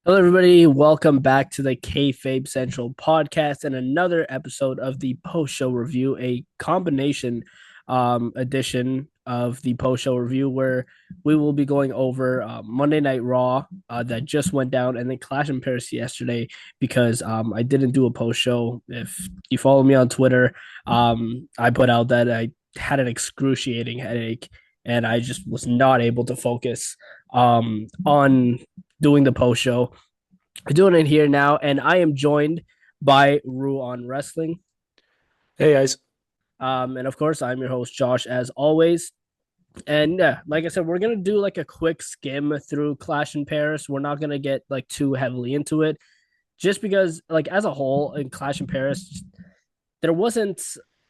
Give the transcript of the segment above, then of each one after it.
Hello, everybody. Welcome back to the Kayfabe Central podcast and another episode of the post show review, a combination edition of the post show review where we will be going over Monday Night Raw that just went down and then Clash in Paris yesterday because I didn't do a post show. If you follow me on Twitter, I put out that I had an excruciating headache and I just was not able to focus on doing the post show. We're doing it here now, and I am joined by Ru on Wrestling. Hey guys. And of course, I'm your host, Josh, as always. And yeah, like I said, we're gonna do like a quick skim through Clash in Paris. We're not gonna get like too heavily into it, just because like as a whole in Clash in Paris, there wasn't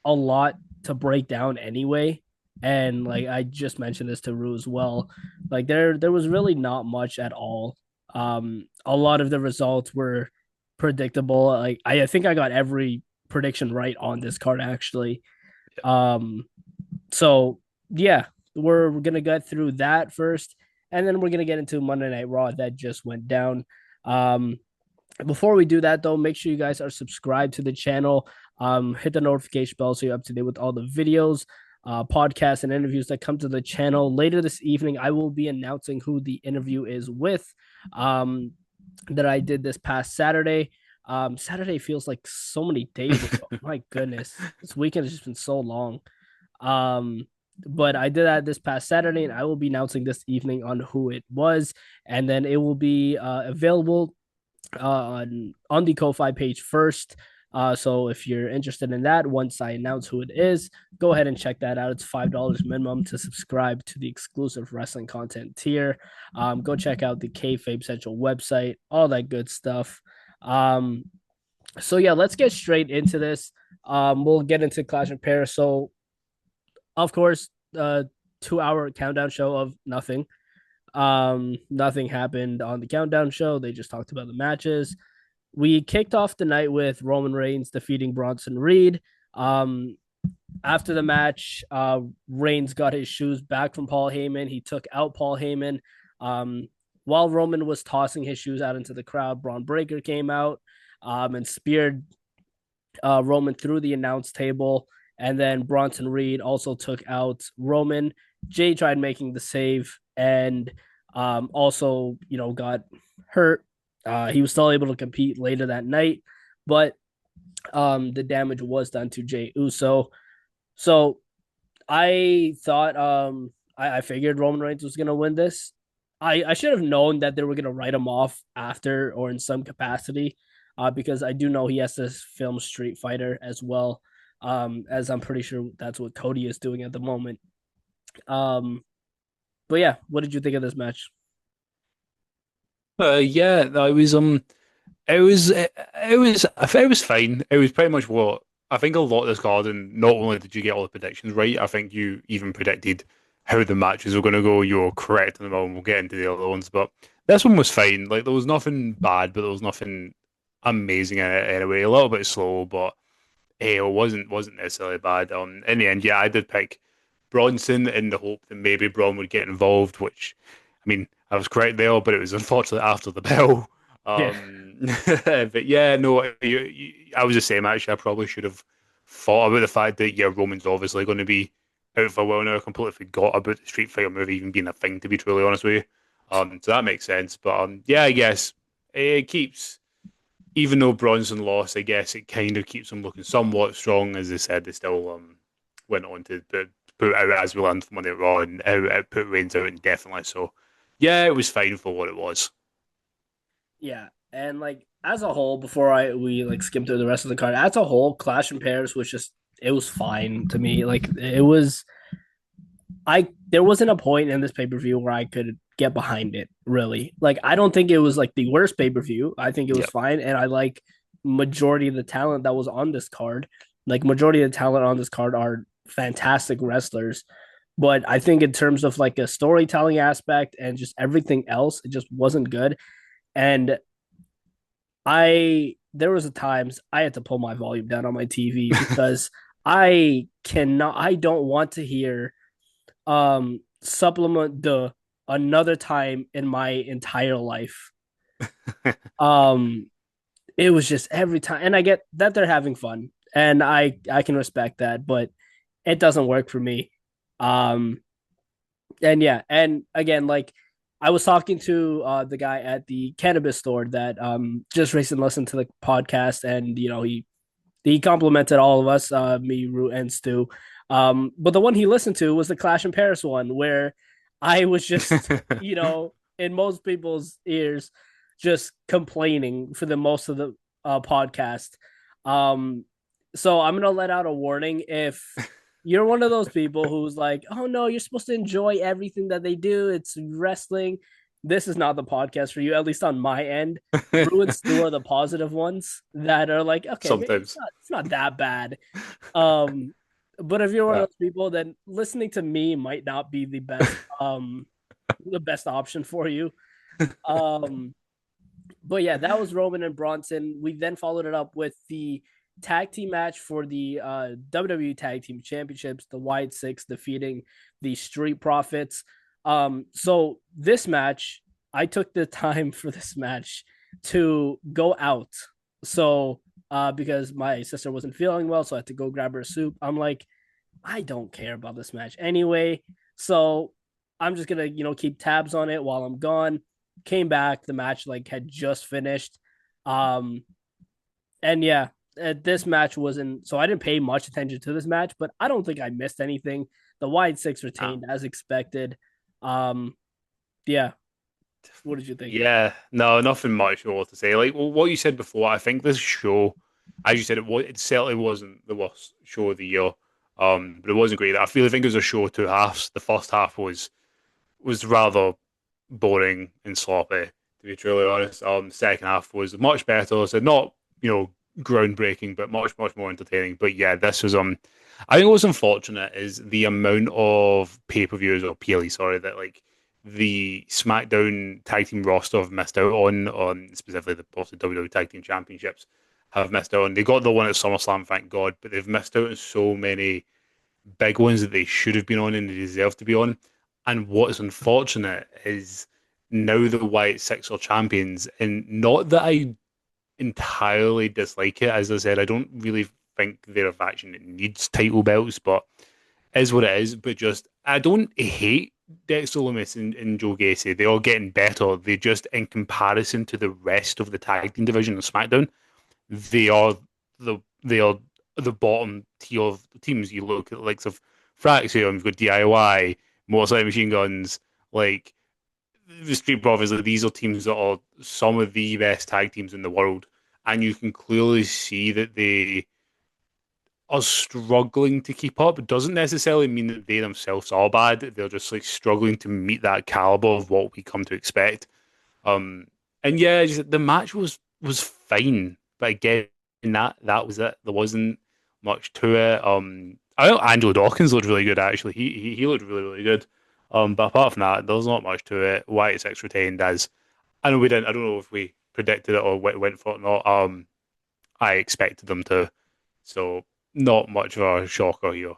a lot to break down anyway. And like I just mentioned this to Ru as well. Like there was really not much at all. A lot of the results were predictable. Like I think I got every prediction right on this card actually. Um so yeah, we're gonna get through that first, and then we're gonna get into Monday Night Raw that just went down. Um Before we do that, though, make sure you guys are subscribed to the channel. Hit the notification bell so you're up to date with all the videos, podcasts, and interviews that come to the channel. Later this evening, I will be announcing who the interview is with um, that I did this past Saturday. Saturday feels like so many days ago. My goodness, this weekend has just been so long. Um, but I did that this past Saturday, and I will be announcing this evening on who it was, and then it will be available on the Ko-Fi page first. So if you're interested in that, once I announce who it is, go ahead and check that out. It's $5 minimum to subscribe to the exclusive wrestling content tier. Go check out the Kayfabe Central website, all that good stuff. Um, so yeah, let's get straight into this. We'll get into Clash in Paris. So of course, 2 hour countdown show of nothing. Nothing happened on the countdown show. They just talked about the matches. We kicked off the night with Roman Reigns defeating Bronson Reed. Um, After the match, Reigns got his shoes back from Paul Heyman. He took out Paul Heyman. Um, while Roman was tossing his shoes out into the crowd, Braun Breaker came out and speared Roman through the announce table. And then Bronson Reed also took out Roman. Jay tried making the save and also, got hurt. He was still able to compete later that night, but the damage was done to Jay Uso. So I thought I figured Roman Reigns was gonna win this. I should have known that they were gonna write him off after or in some capacity, because I do know he has to film Street Fighter as well. As I'm pretty sure that's what Cody is doing at the moment. Um, but yeah, what did you think of this match? Yeah, no, it was fine. It was pretty much what I think a lot of this garden. Not only did you get all the predictions right, I think you even predicted how the matches were going to go. You were correct in them all, and we'll get into the other ones. But this one was fine. Like there was nothing bad, but there was nothing amazing in it anyway. A little bit slow, but hey, it wasn't necessarily bad. In the end, yeah, I did pick Bronson in the hope that maybe Braun would get involved, which I mean, I was correct there, but it was unfortunately after the bell. Yeah, But yeah, no, I was the same actually. I probably should have thought about the fact that yeah, Roman's obviously going to be out for a while now. I completely forgot about the Street Fighter movie even being a thing, to be truly honest with you. So that makes sense. But yeah, I guess it keeps, even though Bronson lost, I guess it kind of keeps him looking somewhat strong. As I said, they still went on to put out as we learned from Monday Night Raw and put Reigns out indefinitely. So yeah, it was fine for what it was. yeah, and like as a whole, before I we like skim through the rest of the card, as a whole, Clash in Paris was just it was fine to me. Like it was I there wasn't a point in this pay per view where I could get behind it. Really, like I don't think it was like the worst pay per view. I think it was Yep. fine, and I like majority of the talent that was on this card. Like majority of the talent on this card are fantastic wrestlers, but I think in terms of like a storytelling aspect and just everything else, it just wasn't good. And I there was a times I had to pull my volume down on my TV because I don't want to hear supplement the another time in my entire life. Um, it was just every time, and I get that they're having fun, and I can respect that, but it doesn't work for me. Um, and yeah, and again, like I was talking to the guy at the cannabis store that just recently listened to the podcast, and he complimented all of us, me, Root, and Stu. But the one he listened to was the Clash in Paris one, where I was just, in most people's ears, just complaining for the most of the podcast. Um, so I'm gonna let out a warning if you're one of those people who's like, oh no, you're supposed to enjoy everything that they do. It's wrestling. This is not the podcast for you, at least on my end. Ruins Stu are the positive ones that are like, okay, maybe it's Sometimes. not that bad. Um, but if you're one Yeah. of those people, then listening to me might not be the best option for you. Um, but yeah, that was Roman and Bronson. We then followed it up with the tag team match for the WWE Tag Team Championships. The Wyatt Six defeating the Street Profits. So this match, I took the time for this match to go out. So because my sister wasn't feeling well, so I had to go grab her soup. I'm like, I don't care about this match anyway. So I'm just gonna, keep tabs on it while I'm gone. Came back, the match like had just finished. Um and yeah, this match wasn't so I didn't pay much attention to this match, but I don't think I missed anything. The Wyatt Six Ah. retained as expected. Um yeah, what did you think? Yeah, no, nothing much more to say. Like what you said before, I think this show, as you said, it certainly wasn't the worst show of the year. But it wasn't great. I think it was a show of two halves. The first half was rather boring and sloppy, to be truly honest. The second half was much better. So not groundbreaking, but much more entertaining. But yeah, this was I think what's unfortunate is the amount of pay per views or PLE, sorry, that like the SmackDown tag team roster have missed out on specifically the WWE Tag Team Championships have missed out on. They got the one at SummerSlam, thank God, but they've missed out on so many big ones that they should have been on and they deserve to be on. And what's unfortunate is now the White Six are champions, and not that I entirely dislike it. As I said, I don't really think they're a faction that needs title belts, but is what it is. But just I don't hate Dexter Lumis and Joe Gacy. They are getting better. They just in comparison to the rest of the tag team division of SmackDown, they are the bottom tier of teams. You look at the likes of Fraxium, you've got DIY, Motorcycle Machine Guns, like the Street Profits. Like, these are teams that are some of the best tag teams in the world, and you can clearly see that they are struggling to keep up. It doesn't necessarily mean that they themselves are bad. They're just like struggling to meet that caliber of what we come to expect. Um, and yeah, just, the match was fine, but again, that was it. There wasn't much to it. I know Angelo Dawkins looked really good actually. He looked really good. But apart from that, there's not much to it. White Six retained as I know we didn't. I don't know if we predicted it or went for it or not. I expected them to, so not much of a shocker here.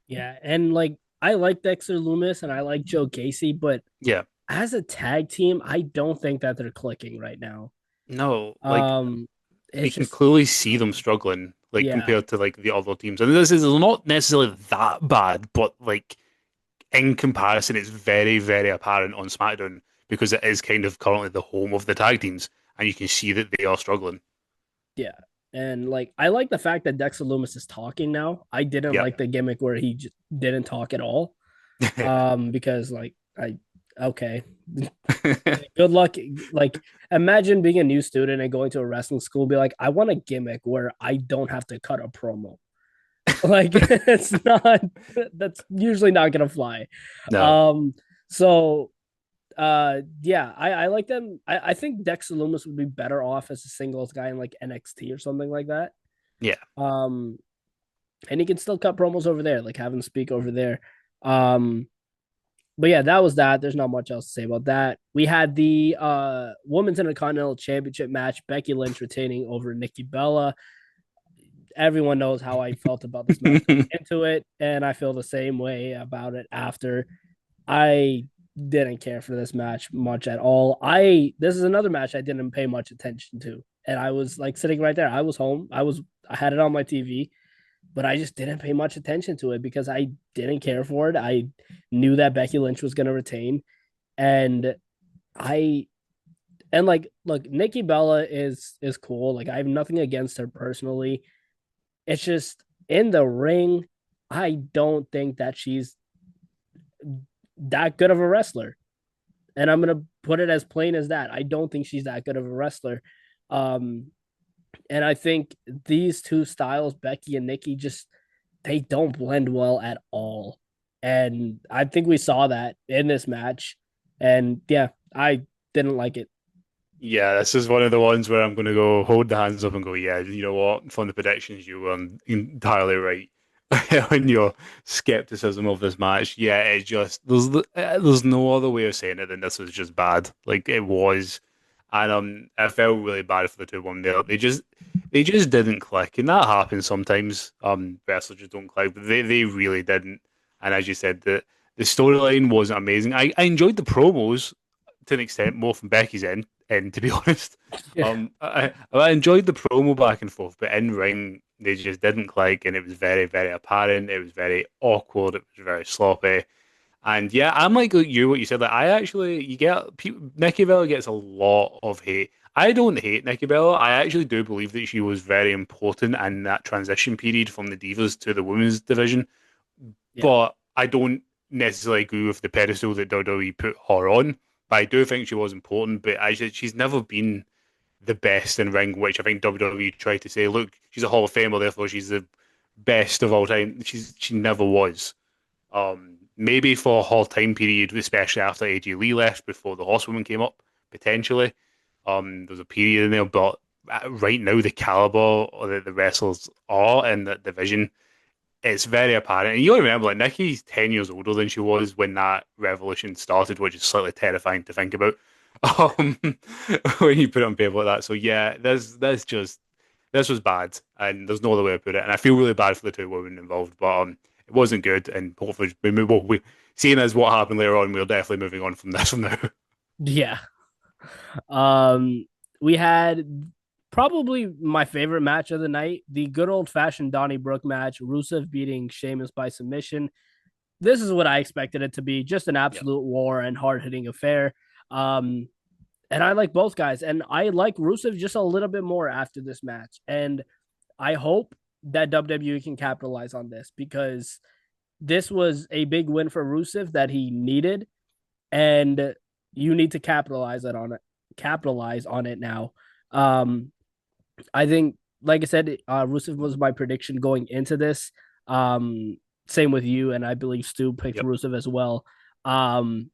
Yeah, and like I like Dexter Loomis and I like Joe Gacy, but Yeah, as a tag team, I don't think that they're clicking right now. no, like Um, you it's can just clearly see them struggling, like yeah, compared to like the other teams. And this is not necessarily that bad, but like in comparison, it's very apparent on SmackDown because it is kind of currently the home of the tag teams, and you can see that they are struggling. yeah, and like I like the fact that Dexter Loomis is talking now. I didn't Yeah, like the gimmick where he just didn't talk at all. yeah. Because like I okay, good luck. Like imagine being a new student and going to a wrestling school, be like, I want a gimmick where I don't have to cut a promo. Like it's not that's usually not gonna fly. No, Um, so yeah, I like them. I think Dexter Loomis would be better off as a singles guy in like NXT or something like that. yeah. Um, and he can still cut promos over there, like have him speak over there. Um, but yeah, that was that. There's not much else to say about that. We had the Women's Intercontinental Championship match, Becky Lynch retaining over Nikki Bella. Everyone knows how I felt about this match going into it, and I feel the same way about it after. I didn't care for this match much at all. I This is another match I didn't pay much attention to, and I was like sitting right there. I was home. I had it on my TV, but I just didn't pay much attention to it because I didn't care for it. I knew that Becky Lynch was going to retain, and I and like look, Nikki Bella is cool. Like I have nothing against her personally. It's just in the ring, I don't think that she's that good of a wrestler. And I'm gonna put it as plain as that. I don't think she's that good of a wrestler. Um, and I think these two styles, Becky and Nikki, just they don't blend well at all. And I think we saw that in this match. And yeah, I didn't like it. Yeah, this is one of the ones where I'm going to go hold the hands up and go, yeah, you know what? From the predictions, you were entirely right on your skepticism of this match. Yeah, it just there's no other way of saying it than this was just bad. Like it was, and I felt really bad for the two one there. They just didn't click, and that happens sometimes. Wrestlers just don't click, but they really didn't. And as you said, the storyline wasn't amazing. I enjoyed the promos to an extent, more from Becky's end. And to be honest, Yeah. I enjoyed the promo back and forth, but in ring they just didn't click, and it was very, very apparent. It was very awkward. It was very sloppy. And yeah, I'm like you, what you said. Like I actually, you get Nikki Bella gets a lot of hate. I don't hate Nikki Bella. I actually do believe that she was very important in that transition period from the Divas to the women's division. Yeah. But I don't necessarily agree with the pedestal that WWE put her on. But I do think she was important. But she's never been the best in ring, which I think WWE tried to say. Look, she's a Hall of Famer, therefore she's the best of all time. She never was. Maybe for her time period, especially after AJ Lee left, before the Horsewoman came up, potentially. There's a period in there, but right now the caliber that the wrestlers are in that division, it's very apparent. And you got to remember, like Nikki's 10 years older than she was when that revolution started, which is slightly terrifying to think about. Um, when you put it on paper like that. So yeah, this was bad, and there's no other way to put it. And I feel really bad for the two women involved, but it wasn't good. And hopefully, seeing as what happened later on, we're definitely moving on from this from now. Yeah. Um, we had probably my favorite match of the night, the good old fashioned Donnie Brook match, Rusev beating Sheamus by submission. This is what I expected it to be, just an Yep. absolute war and hard hitting affair. Um, and I like both guys, and I like Rusev just a little bit more after this match. And I hope that WWE can capitalize on this because this was a big win for Rusev that he needed, and you need to capitalize on it now. Um, I think, like I said, Rusev was my prediction going into this. Um, Same with you, and I believe Stu picked Yep. Rusev as well. Um,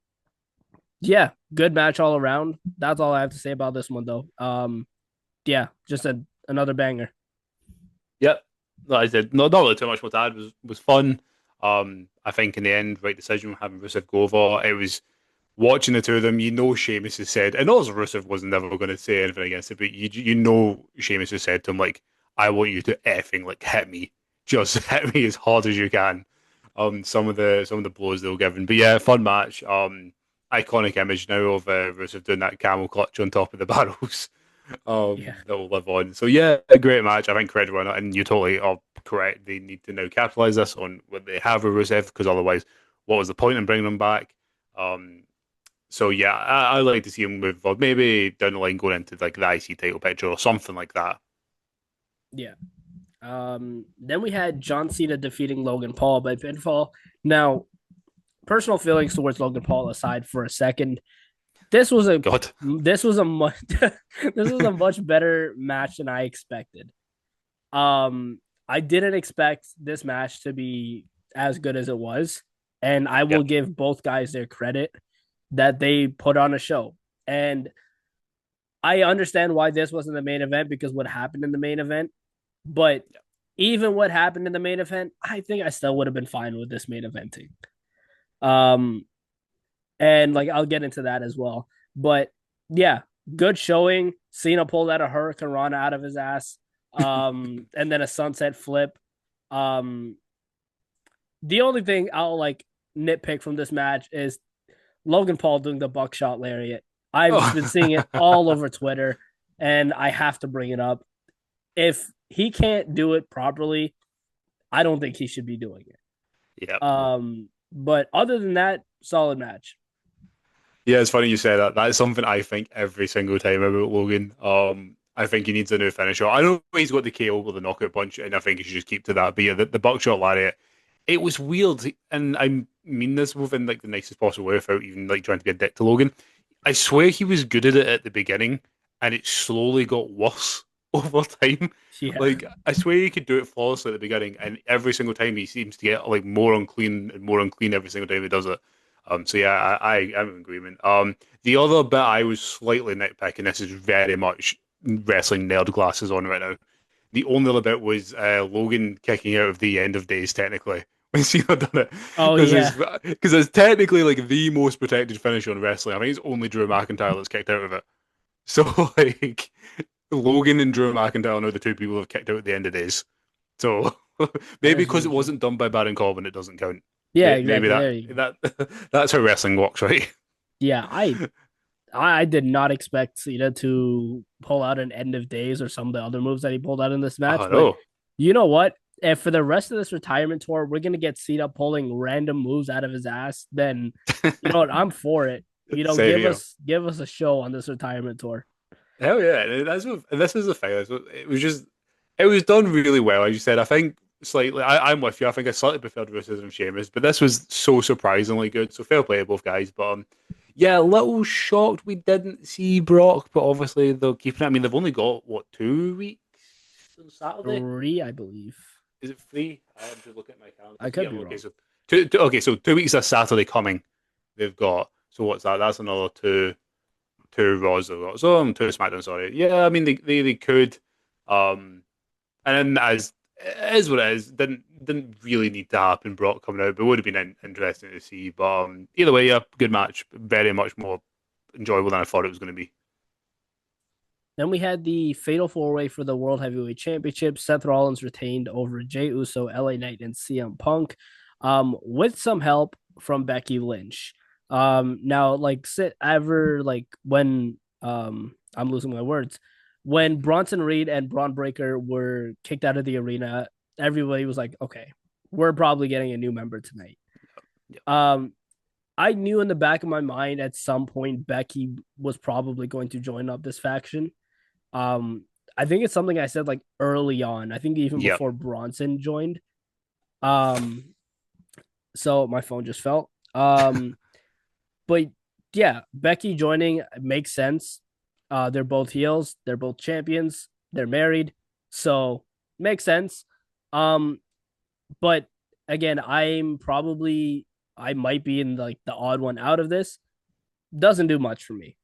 yeah, good match all around. That's all I have to say about this one, though. Yeah, just another banger. Yep. Like I said, not really too much more to add. Was fun. I think in the end, right decision having Rusev go over. It was watching the two of them. You know, Sheamus has said, and also Rusev was never going to say anything against it, but you know, Sheamus has said to him like, "I want you to effing like hit me, just hit me as hard as you can." Some of the blows they were given, but yeah, fun match. Iconic image now of Rusev doing that camel clutch on top of the barrels. Yeah, That will live on. So yeah, a great match. I think credit won it, and you totally are correct. They need to now capitalize this on what they have with Rusev, because otherwise, what was the point in bringing them back? Um, so yeah, I like to see him move forward. Maybe down the line going into like the IC title picture or something like that. yeah. Then we had John Cena defeating Logan Paul by pinfall. Now, personal feelings towards Logan Paul aside for a second, this was a God. this was a much this was a much better match than I expected. I didn't expect this match to be as good as it was, and I will Yep. give both guys their credit that they put on a show. And I understand why this wasn't the main event because what happened in the main event, but Yep. even what happened in the main event, I think I still would have been fine with this main eventing. Um, and like I'll get into that as well. But yeah, good showing. Cena pulled out a Hurricane Rana out of his ass. And then a sunset flip. Um, the only thing I'll like nitpick from this match is Logan Paul doing the buckshot lariat. I've been seeing it Oh, all over Twitter, and I have to bring it up. If he can't do it properly, I don't think he should be doing it. yeah. But other than that, solid match. Yeah, it's funny you say that. That's something I think every single time about Logan. I think he needs a new finisher. I know he's got the KO with the knockout punch, and I think he should just keep to that. But yeah, the buckshot lariat, it was weird, and I mean this within like the nicest possible way, without even like trying to be a dick to Logan. I swear he was good at it at the beginning, and it slowly got worse over time. Yeah, Like I swear he could do it flawlessly at the beginning, and every single time he seems to get like more unclean and more unclean every single time he does it. So yeah, I'm in agreement. The other bit I was slightly nitpicking. This is very much wrestling nerd glasses on right now. The only other bit was Logan kicking out of the end of days technically when Cena done it oh yeah, because it's technically like the most protected finish on wrestling. I think it's only Drew McIntyre that's kicked out of it. So like Logan and Drew McIntyre are now the two people who have kicked out at the end of days. So that maybe is because very it true. wasn't done by Baron Corbin, it doesn't count. Yeah, Maybe exactly. There you go. that's how wrestling works, right? Yeah, I did not expect Cena to pull out an end of days or some of the other moves that he pulled out in this match. Oh But no, you know what? If for the rest of this retirement tour, we're gonna get Cena pulling random moves out of his ass, then you know what? I'm for it. same here. Give us a show on this retirement tour. Hell yeah, and this is the thing. It was just it was done really well. As you said, I think slightly. I'm with you. I think I slightly preferred Rousseau and Sheamus, but this was so surprisingly good. So fair play to both guys. But yeah, a little shocked we didn't see Brock, but obviously they'll keep it. I mean, they've only got what 2 weeks on Saturday. Three, I believe. Is it free? I have to look at my calendar. I Yeah, could be okay. wrong. So okay, so 2 weeks of Saturday coming. They've got. So what's that? That's another two Raws they've got. So two SmackDown. Sorry. Yeah, I mean they could. Um, and then as it is what it is. Didn't really need to happen. Brock coming out, but would have been interesting to see. But either way, yeah, good match. Very much more enjoyable than I thought it was going to be. Then we had the Fatal Four Way for the World Heavyweight Championship. Seth Rollins retained over Jey Uso, LA Knight, and CM Punk, with some help from Becky Lynch. Now, like, sit ever like when I'm losing my words when Bronson Reed and Braun Breaker were kicked out of the arena. Everybody was like, okay, we're probably getting a new member tonight. Yeah, Um, I knew in the back of my mind at some point Becky was probably going to join up this faction. um, I think it's something I said like early on. I think even yeah, before Bronson joined. Um, so my phone just fell. But yeah, Becky joining makes sense. They're both heels. They're both champions. They're married, so makes sense. Um, but again, I might be in like the odd one out of this. Doesn't do much for me.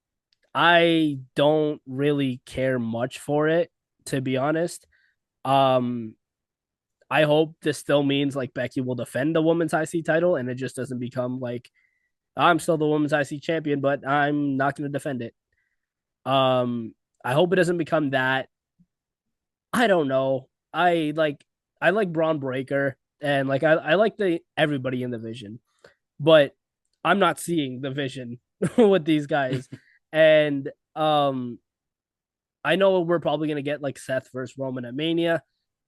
I don't really care much for it, to be honest. Um, I hope this still means like Becky will defend the women's IC title and it just doesn't become like I'm still the women's IC champion, but I'm not going to defend it. Um, I hope it doesn't become that. I don't know. I like Braun Breaker and like I like the everybody in the vision, but I'm not seeing the vision with these guys. And I know we're probably gonna get like Seth versus Roman at Mania,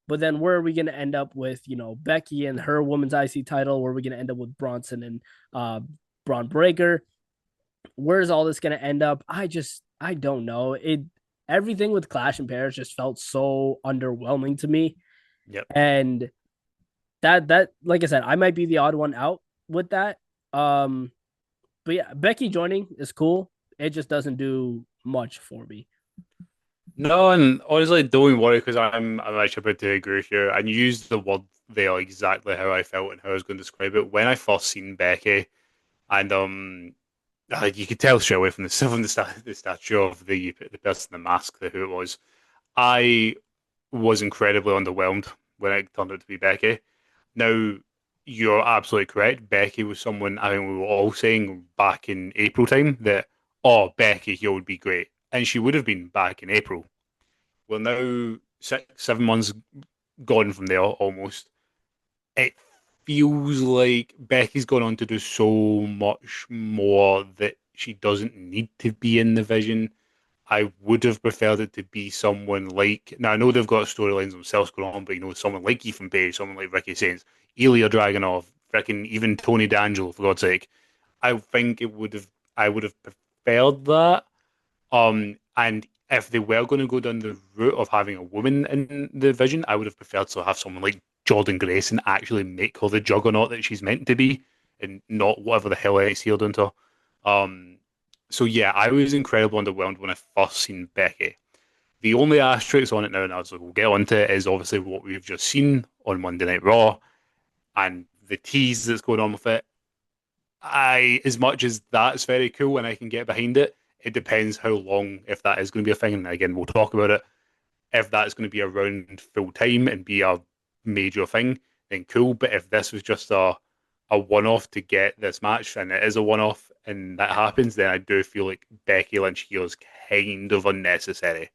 but then where are we gonna end up with Becky and her women's IC title? Where are we gonna end up with Bronson and uh Braun Breaker? Where's all this gonna end up? I don't know. Everything with Clash in Paris just felt so underwhelming to me, yep. and that like I said, I might be the odd one out with that. Um, but yeah, Becky joining is cool. It just doesn't do much for me. No, and honestly, don't worry because I'm actually about to agree with you. And you used the word there exactly how I felt and how I was going to describe it. When I first seen Becky, and like you could tell straight away from the statue of the person in the mask who it was. I was incredibly underwhelmed when it turned out to be Becky. Now, you're absolutely correct. Becky was someone I think we were all saying back in April time that, oh, Becky here would be great. And she would have been back in April. Well, now 6, 7 months gone from there almost. It feels like Becky's gone on to do so much more that she doesn't need to be in the Vision. I would have preferred it to be someone like, now I know they've got storylines themselves going on, but someone like Ethan Page, someone like Ricky Saints, Ilya Dragunov, freaking even Tony D'Angelo, for God's sake. I think I would have preferred that. And if they were going to go down the route of having a woman in the Vision, I would have preferred to have someone like Jordan Grace and actually make her the juggernaut that she's meant to be, and not whatever the hell NXT are doing to her. So yeah, I was incredibly underwhelmed when I first seen Becky. The only asterisk on it now, and as we'll get onto it, is obviously what we've just seen on Monday Night Raw and the tease that's going on with it. As much as that's very cool and I can get behind it, it depends how long, if that is going to be a thing. And again, we'll talk about it. If that's going to be around full time and be a major thing, then cool. But if this was just a one off to get this match, and it is a one off, and that happens, then I do feel like Becky Lynch here is kind of unnecessary.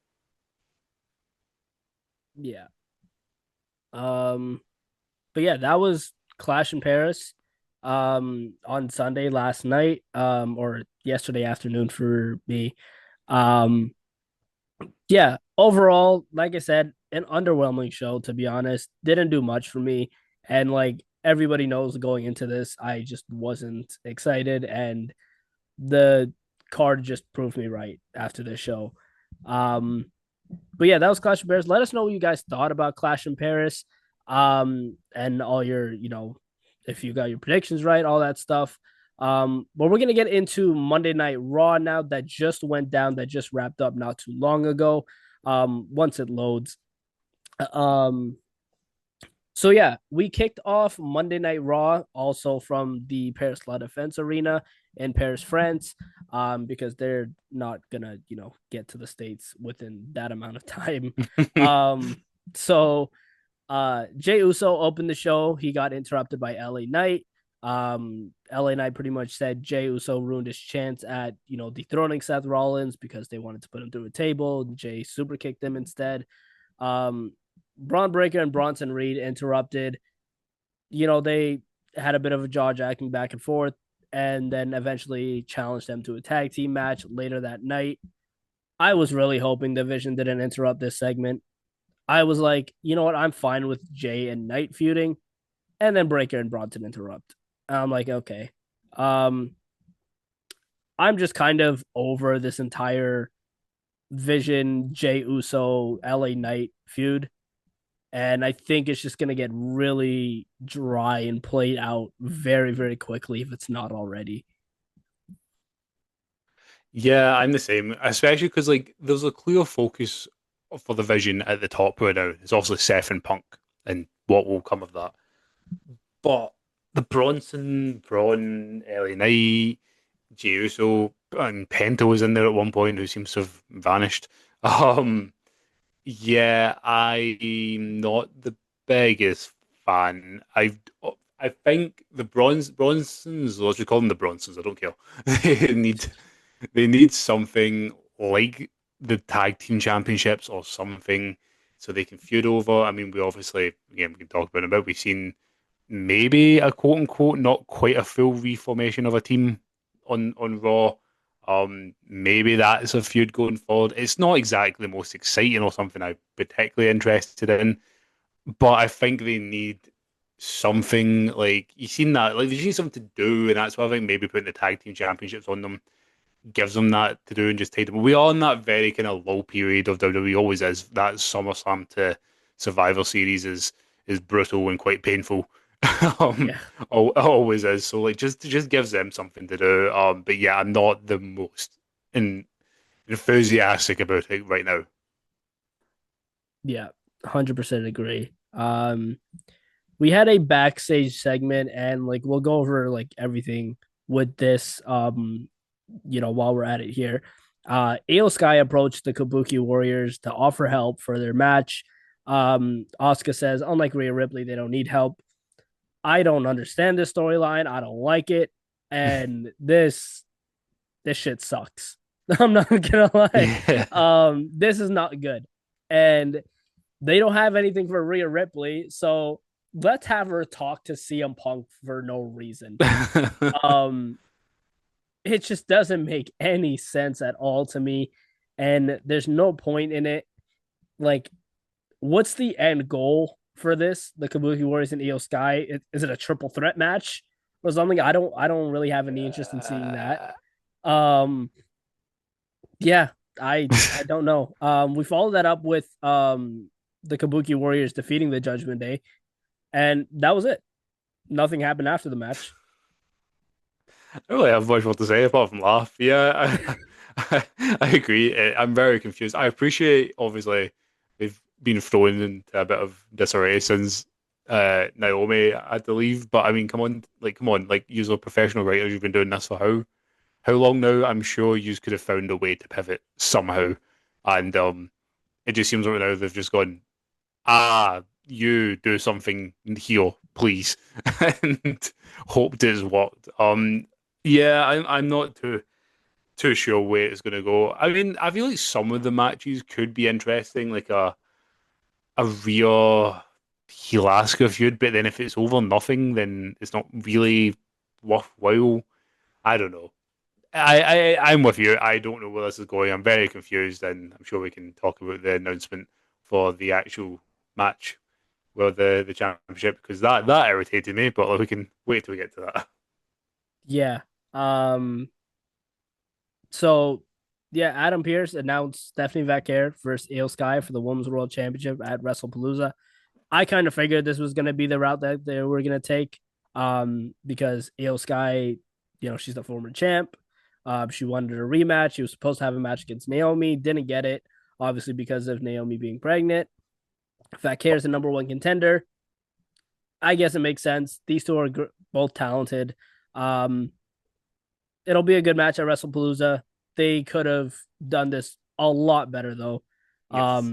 Yeah. Um, but yeah, that was Clash in Paris on Sunday last night or yesterday afternoon for me. Um yeah, overall, like I said, an underwhelming show to be honest. Didn't do much for me, and like everybody knows going into this, I just wasn't excited, and the card just proved me right after this show. Um but yeah, that was Clash of Bears. Let us know what you guys thought about Clash in Paris. And all your, if you got your predictions right, all that stuff. But we're gonna get into Monday Night Raw now that just went down, that just wrapped up not too long ago. Once it loads. Um, so yeah, we kicked off Monday Night Raw also from the Paris La Defense Arena in Paris, France, because they're not gonna, get to the States within that amount of time. Um, so Jay Uso opened the show. He got interrupted by LA Knight. LA Knight pretty much said Jay Uso ruined his chance at, dethroning Seth Rollins because they wanted to put him through a table. Jay super kicked him instead. Um, Braun Breaker and Bronson Reed interrupted. They had a bit of a jaw jacking back and forth, and then eventually challenged them to a tag team match later that night. I was really hoping Division didn't interrupt this segment. I was like, you know what? I'm fine with Jay and Knight feuding, and then Breaker and Bronson interrupt. And I'm like, okay. Um, I'm just kind of over this entire Vision Jay Uso LA Knight feud. And I think it's just going to get really dry and played out very, very quickly if it's not already. Yeah, I'm the same, especially because like there's a clear focus for the Vision at the top right now. It's also Seth and Punk and what will come of that. But the Braun, LA Knight, Jey Uso, and Penta was in there at one point, who seems to have vanished. Um, yeah, I'm not the biggest fan. I think the Bronsons, let's just call them the Bronsons. I don't care. They need they need something like the tag team championships or something so they can feud over. I mean, we obviously, again, we can talk about it, but we've seen maybe a quote unquote not quite a full reformation of a team on Raw. Maybe that's a feud going forward. It's not exactly the most exciting or something I'm particularly interested in, but I think they need something like you've seen that, like they need something to do, and that's why I think maybe putting the tag team championships on them gives them that to do and just take them. We are in that very kind of low period of WWE, always is. That SummerSlam to Survivor Series is brutal and quite painful. um, Yeah. always is. So like just gives them something to do. But yeah, I'm not the most enthusiastic about it right now. Yeah. 100% agree. We had a backstage segment, and like we'll go over like everything with this while we're at it here. Io Sky approached the Kabuki Warriors to offer help for their match. Oscar says, unlike Rhea Ripley, they don't need help. I don't understand this storyline. I don't like it. And this shit sucks. I'm not gonna lie. Yeah. This is not good. And they don't have anything for Rhea Ripley. So let's have her talk to CM Punk for no reason. Um, it just doesn't make any sense at all to me, and there's no point in it. Like, what's the end goal for this? The Kabuki Warriors and Io Sky? Is it a triple threat match or something? I don't really have any interest in seeing that. Um, yeah, I don't know. We followed that up with the Kabuki Warriors defeating the Judgment Day, and that was it. Nothing happened after the match. I don't really have much more to say apart from laugh. Yeah, I agree. I'm very confused. I appreciate, obviously, they've been thrown into a bit of disarray since Naomi had to leave. But I mean, come on, like, you're professional writers. You've been doing this for how long now? I'm sure you could have found a way to pivot somehow. And it just seems like now they've just gone, you do something here, please, and hoped it's worked. Yeah, I'm not too sure where it's gonna go. I mean, I feel like some of the matches could be interesting, like a real Hilaska feud, but then if it's over nothing, then it's not really worthwhile. I don't know. I'm with you. I don't know where this is going. I'm very confused, and I'm sure we can talk about the announcement for the actual match, well, the championship, because that irritated me. But we can wait till we get to that. Yeah. Um. So, yeah, Adam Pearce announced Stephanie Vaquer versus Io Sky for the Women's World Championship at WrestlePalooza. I kind of figured this was going to be the route that they were going to take, because Io Sky, she's the former champ. She wanted a rematch. She was supposed to have a match against Naomi, didn't get it, obviously because of Naomi being pregnant. Vaquer is the number one contender. I guess it makes sense. These two are both talented. Um, it'll be a good match at WrestlePalooza. They could have done this a lot better though. Yes.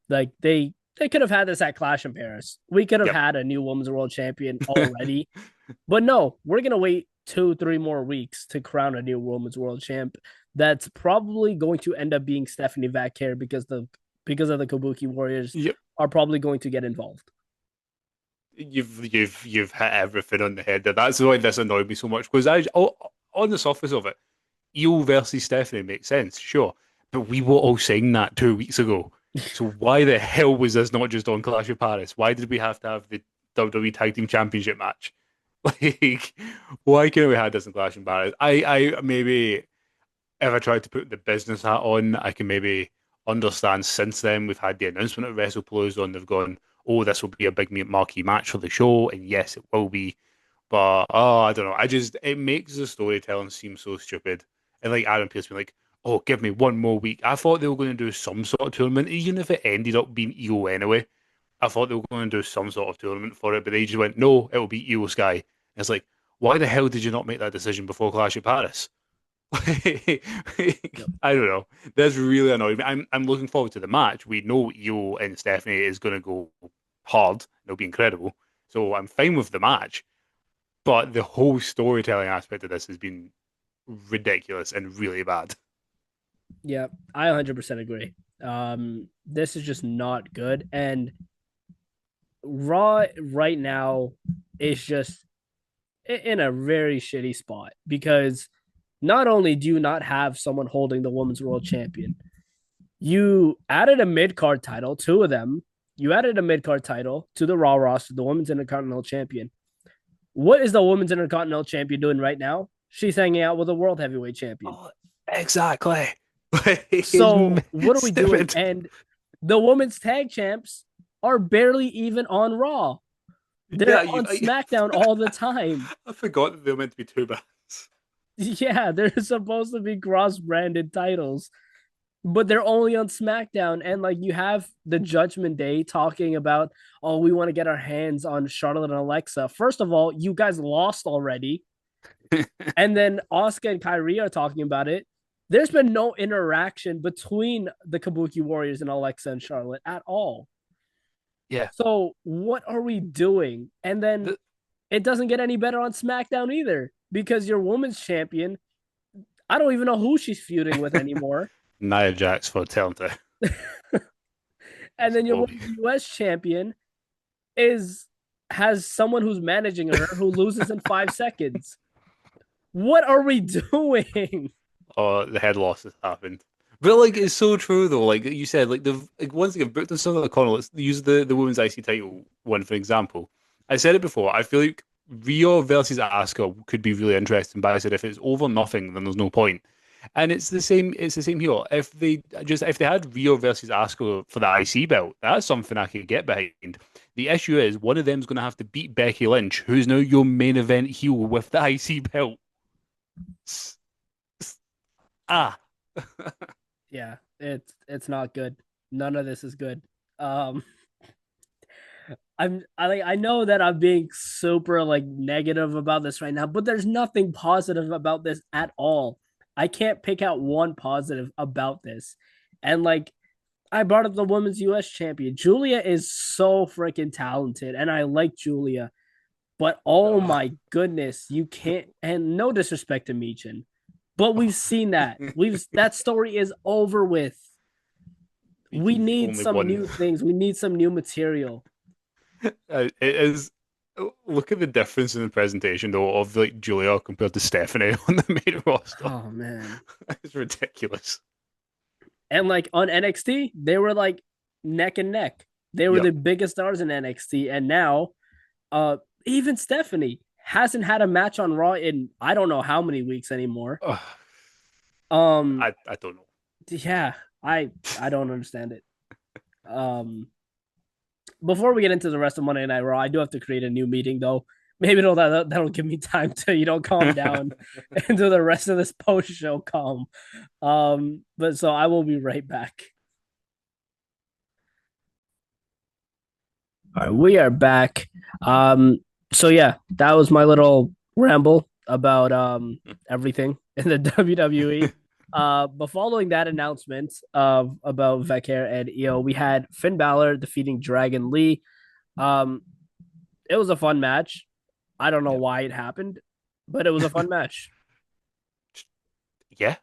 Like they could have had this at Clash in Paris. We could have Yep. had a new women's world champion already, but no, we're gonna wait 2, 3 more weeks to crown a new women's world champ. That's probably going to end up being Stephanie Vaquer because of the Kabuki Warriors Yep. are probably going to get involved. You've hit everything on the head there. That's why this annoyed me so much because on the surface of it, Eel versus Stephanie makes sense, sure, but we were all saying that 2 weeks ago. So why the hell was this not just on Clash of Paris? Why did we have to have the WWE Tag Team Championship match? Like, why couldn't we have this in Clash of Paris? I maybe if I tried to put the business hat on, I can maybe understand since then we've had the announcement of WrestlePalooza and they've gone, oh, this will be a big marquee match for the show, and yes, it will be. But I don't know. It makes the storytelling seem so stupid. And like Adam Pearce being like, oh, give me one more week. I thought they were going to do some sort of tournament, even if it ended up being EO anyway. I thought they were going to do some sort of tournament for it, but they just went, no, it will be EO Sky. And it's like, why the hell did you not make that decision before Clash of Paris? I Yep. don't know. That's really annoying me. I'm looking forward to the match. We know Io and Stephanie is going to go hard. It'll be incredible. So I'm fine with the match. But the whole storytelling aspect of this has been ridiculous and really bad. Yeah, I 100% agree. This is just not good, and Raw right now is just in a very shitty spot because not only do you not have someone holding the women's world champion, you added a mid card title, two of them. You added a mid card title to the Raw roster, the women's intercontinental champion. What is the women's intercontinental champion doing right now? She's hanging out with the world heavyweight champion. Oh, exactly. So what are we doing? Stupid. And the women's tag champs are barely even on Raw. Yeah, They're on I, SmackDown all the time. I forgot that they were meant to be two bands. Yeah, they're supposed to be cross-branded titles, but they're only on SmackDown. And like you have the Judgment Day talking about, oh, we want to get our hands on Charlotte and Alexa. First of all, you guys lost already. And then Asuka and Kyrie are talking about it. There's been no interaction between the Kabuki Warriors and Alexa and Charlotte at all. Yeah. So what are we doing? And then The, it doesn't get any better on SmackDown either because your women's champion, I don't even know who she's feuding with anymore. Nia Jax for Talented. And then your Slowly. women's US champion is has someone who's managing her who loses in 5 seconds. What are we doing? Oh, the head loss has happened. But like it's so true though. Like you said, like the like once again booked on something like Connell, let's use the women's IC title one for example. I said it before. I feel like Rio versus Asuka could be really interesting, but I said if it's over nothing, then there's no point. And it's the same. It's the same here. If they had Rio versus Asuka for the IC belt, that's something I could get behind. The issue is one of them's going to have to beat Becky Lynch, who's now your main event heel with the IC belt. Ah. Yeah, it's not good. None of this is good. Um, I know that I'm being super like negative about this right now, but there's nothing positive about this at all. I can't pick out one positive about this. And like I brought up the women's US champion. Julia is so freaking talented and I like Julia, but oh Ugh. my goodness, you can't, and no disrespect to Michin, but we've seen that. We've that story is over with. We You've need only some won. new things. We need some new material. It is. Look at the difference in the presentation, though, of like Julia compared to Stephanie on the main roster. Oh man. It's ridiculous. And like on NXT, they were like neck and neck. They were Yep. the biggest stars in NXT. And now even Stephanie hasn't had a match on Raw in I don't know how many weeks anymore. Ugh, Um I don't know. yeah, I don't understand it. Um Before we get into the rest of Monday Night Raw, I do have to create a new meeting though. Maybe that'll give me time to calm down and do the rest of this post show calm. But so I will be right back. All right, we are back. So yeah, that was my little ramble about everything in the WWE. But following that announcement of about Vecchia and EO, we had Finn Balor defeating Dragon Lee. Um, it was a fun match. I don't know Yep. why it happened, but it was a fun match. Yeah.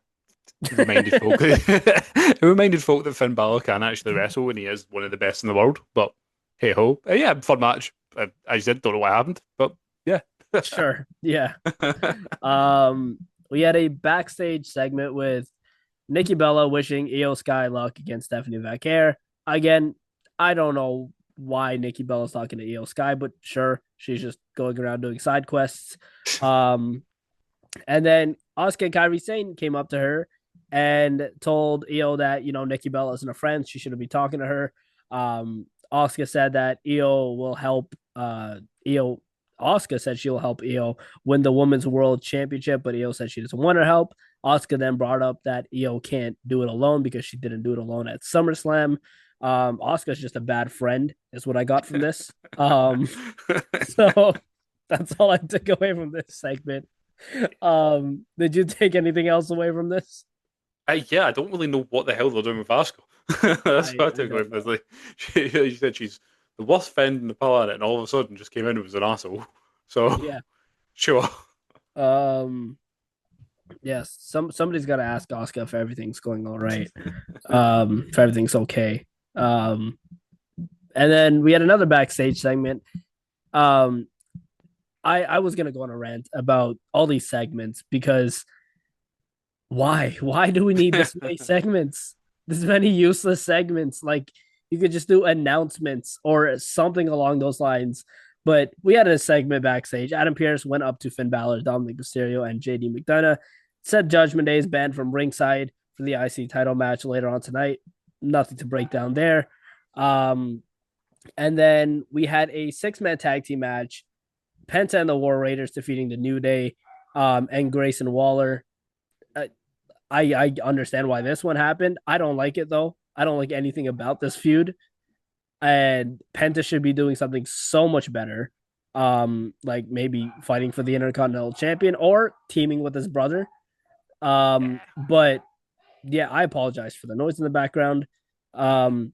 It reminded folk. It reminded folk that Finn Balor can actually wrestle, and he is one of the best in the world. But hey ho, yeah, fun match. I said don't know what happened, but yeah. Sure, yeah. Um, we had a backstage segment with Nikki Bella wishing Io Sky luck against Stephanie Vacquer. Again, I don't know why Nikki Bella's talking to Io Sky, but sure, she's just going around doing side quests. Um, and then Asuka and Kairi Sane came up to her and told Io that, Nikki Bella isn't a friend. She shouldn't be talking to her. Asuka said that Io will help Io. Asuka said she'll help Io win the Women's World Championship, but Io said she doesn't want her help. Asuka then brought up that Io can't do it alone because she didn't do it alone at SummerSlam. Asuka's just a bad friend, is what I got from this. So that's all I took away from this segment. Did you take anything else away from this? Yeah, I don't really know what the hell they're doing with Asuka. That's what I I took away don't from this. know. Like, she said she's the worst friend in the planet, and all of a sudden just came in and was an asshole. So, Yeah. sure. Um. Yes. Somebody's got to ask Oscar if everything's going all right. If everything's okay. Um. And then we had another backstage segment. Um. I was gonna go on a rant about all these segments because why? Why do we need this many segments? This many useless segments? Like you could just do announcements or something along those lines. But we had a segment backstage. Adam Pearce went up to Finn Balor, Dominic Mysterio, and JD McDonough. Said Judgment Day is banned from ringside for the IC title match later on tonight. Nothing to break down there. Um, and then we had a 6-man tag team match. Penta and the War Raiders defeating the New Day and Grayson Waller. Uh, I understand why this one happened. I don't like it though. I don't like anything about this feud. And Penta should be doing something so much better. Like maybe fighting for the Intercontinental Champion or teaming with his brother. But yeah, I apologize for the noise in the background. Um,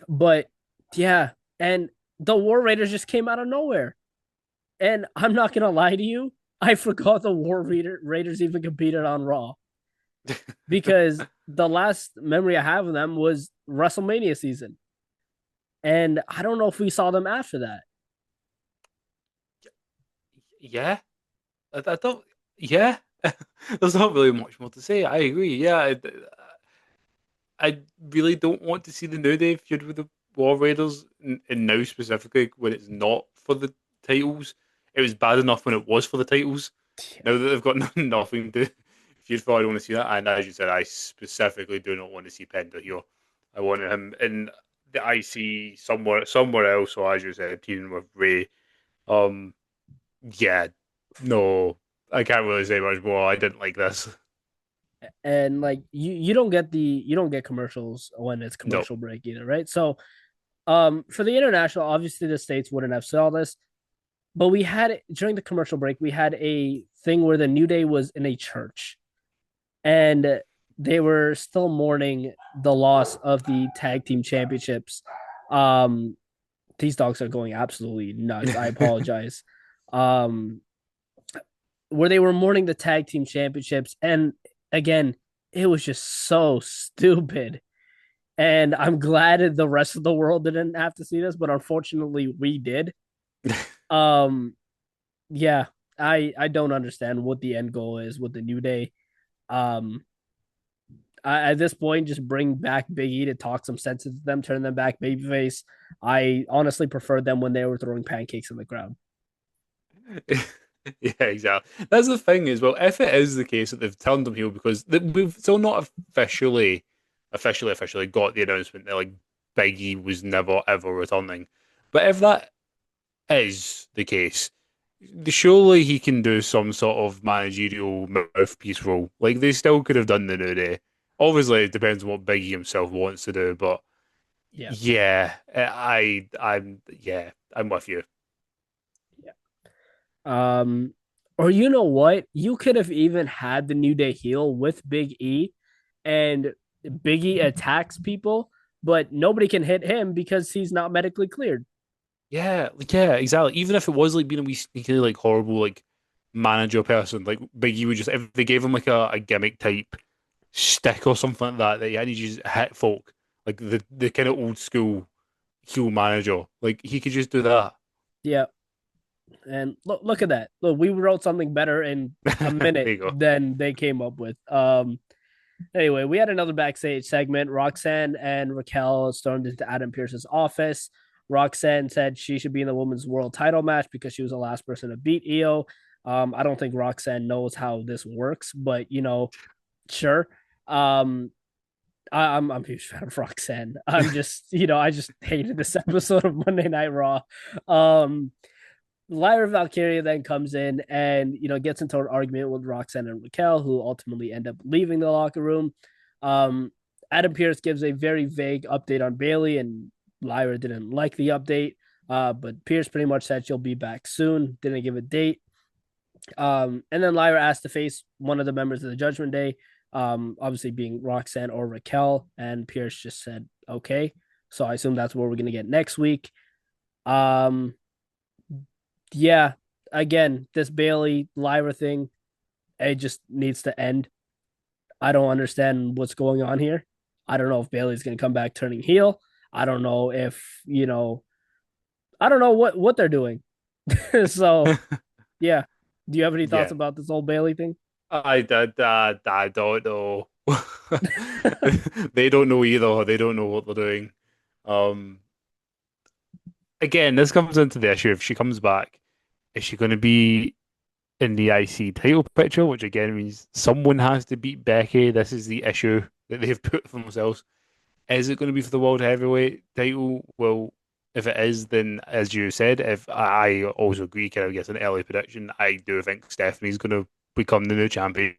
but yeah, and the War Raiders just came out of nowhere. And I'm not gonna lie to you, I forgot the Raiders even competed on Raw because the last memory I have of them was WrestleMania season. And I don't know if we saw them after that. yeah, I don't. Yeah, there's not really much more to say. I agree. Yeah, I really don't want to see the New Day feud with the War Raiders, and now specifically when it's not for the titles. It was bad enough when it was for the titles. Now that they've got nothing to feud for, I don't want to see that. And as you said, I specifically do not want to see Penta here. I want him in the IC somewhere else. So as you said, teaming with Ray. Um, yeah, no, I can't really say much more. I didn't like this. And like you don't get you don't get commercials when it's No. commercial break either, right? So for the international, obviously the states wouldn't have saw this, but we had during the commercial break, we had a thing where the New Day was in a church and they were still mourning the loss of the tag team championships. Um, these dogs are going absolutely nuts. I apologize. Um, where they were mourning the tag team championships, and again, it was just so stupid. And I'm glad the rest of the world didn't have to see this, but unfortunately, we did. Um, yeah, I don't understand what the end goal is with the New Day. Um, at this point, just bring back Big E to talk some sense into them, turn them back babyface. I honestly preferred them when they were throwing pancakes in the crowd. Yeah, exactly. That's the thing as well. If it is the case that they've turned him heel because we've still not officially got the announcement that like Big E was never ever returning. But if that is the case, surely he can do some sort of managerial mouthpiece role. Like they still could have done the New Day. Obviously, it depends on what Big E himself wants to do. But Yeah, yeah, I'm with you. yeah. Or you know what? You could have even had the New Day heel with Big E, and Big E attacks people, but nobody can hit him because he's not medically cleared. Yeah, exactly. Even if it was like being a wee sneaky, like horrible, like manager person, like Biggie would just if they gave him like a gimmick type stick or something like that, that he had to just hit folk, like the kind of old school heel manager, like he could just do that. Yeah, and look at that. Look, we wrote something better in a There minute you go. than they came up with. Anyway, we had another backstage segment. Roxanne and Raquel stormed into Adam Pearce's office. Roxanne said she should be in the women's world title match because she was the last person to beat Io. I don't think Roxanne knows how this works, but sure. Um, I'm a huge fan of Roxanne. I'm just I just hated this episode of Monday Night Raw. Um, Lyra Valkyria then comes in and gets into an argument with Roxanne and Raquel, who ultimately end up leaving the locker room. Um, Adam Pearce gives a very vague update on Bailey, and Lyra didn't like the update. But Pierce pretty much said she'll be back soon. Didn't give a date. And then Lyra asked to face one of the members of the Judgment Day, obviously being Roxanne or Raquel, and Pierce just said okay. So I assume that's what we're gonna get next week. Um, yeah, again, this Bailey Lyra thing, it just needs to end. I don't understand what's going on here. I don't know if Bailey's gonna come back turning heel. I don't know if I don't know what they're doing. So yeah. Do you have any thoughts Yeah, about this whole Bailey thing? I don't know. They don't know either. They don't know what they're doing. Um, Again, this comes into the issue. If she comes back, is she going to be in the IC title picture, which again means someone has to beat Becky. This is the issue that they've put for themselves. Is it going to be for the World Heavyweight title? Well, if it is, then as you said, if I also agree, kind of gets an early prediction, I do think Stephanie's going to become the new champion.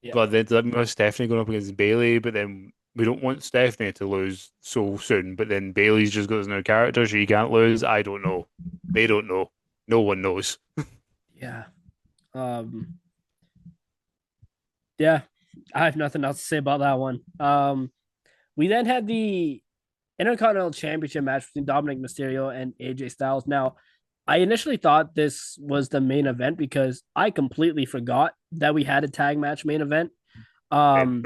Yeah. But then does that mean Stephanie going up against Bailey? But then we don't want Stephanie to lose so soon. But then Bailey's just got his new character, so he can't lose. I don't know. They don't know. No one knows. Yeah. Um yeah. I have nothing else to say about that one. We then had the Intercontinental Championship match between Dominic Mysterio and AJ Styles. Now, I initially thought this was the main event because I completely forgot that we had a tag match main event. Um,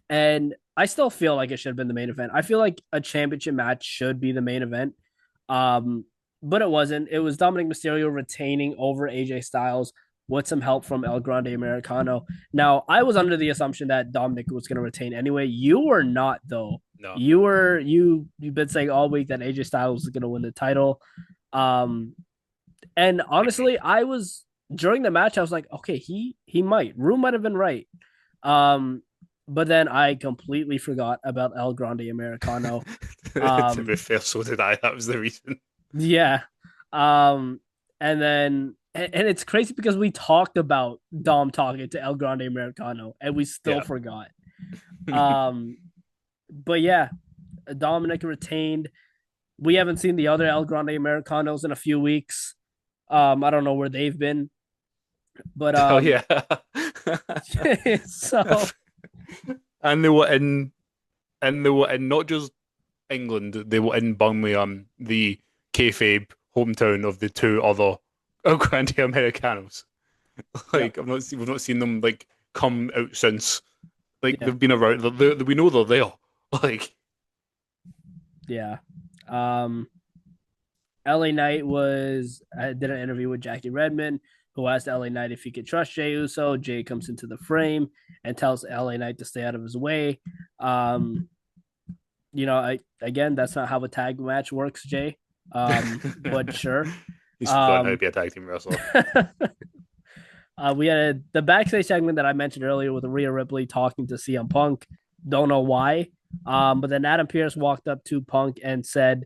and I still feel like it should have been the main event. I feel like a championship match should be the main event. Um, but it wasn't. It was Dominic Mysterio retaining over AJ Styles with some help from El Grande Americano. Now, I was under the assumption that Dominic was going to retain anyway. You were not, though. No. You've been saying all week that AJ Styles was going to win the title. Um, and honestly, I was during the match, I was like, okay, he might. Rue might have been right. Um, but then I completely forgot about El Grande Americano. To be Um, fair, so did I. That was the reason. yeah. Um, and then and it's crazy because we talked about Dom talking to El Grande Americano and we still Yeah. forgot. Um, but yeah, Dominic retained. We haven't seen the other El Grande Americanos in a few weeks. I don't know where they've been, but Oh yeah. so And they were in and they were in not just England, they were in Birmingham, the kayfabe hometown of the two other Grande Americanos. yeah, We've not seen them like come out since. Like yeah, they've been around. We know they're there. Like yeah. Um, LA Knight was I did an interview with Jackie Redmond, who asked LA Knight if he could trust Jey Uso. Jay comes into the frame and tells LA Knight to stay out of his way. Um, I again that's not how a tag match works, Jay. But sure. he's forgotten how to Um, be a tag team wrestler. we had the backstage segment that I mentioned earlier with Rhea Ripley talking to CM Punk. Don't know why. But then Adam Pearce walked up to Punk and said,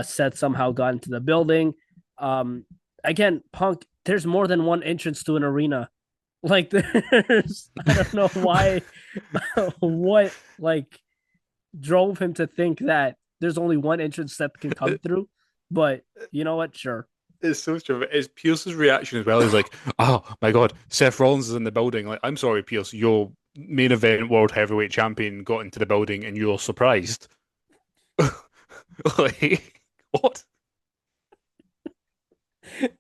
Seth somehow got into the building. Um, again, Punk, there's more than one entrance to an arena. Like, I don't know why, what, like, drove him to think that there's only one entrance Seth can come through. But you know what? Sure. It's so true. It's Pierce's reaction as well. He's like, "Oh my God, Seth Rollins is in the building." Like, I'm sorry, Pierce, your main event world heavyweight champion got into the building and you're surprised. Like, what?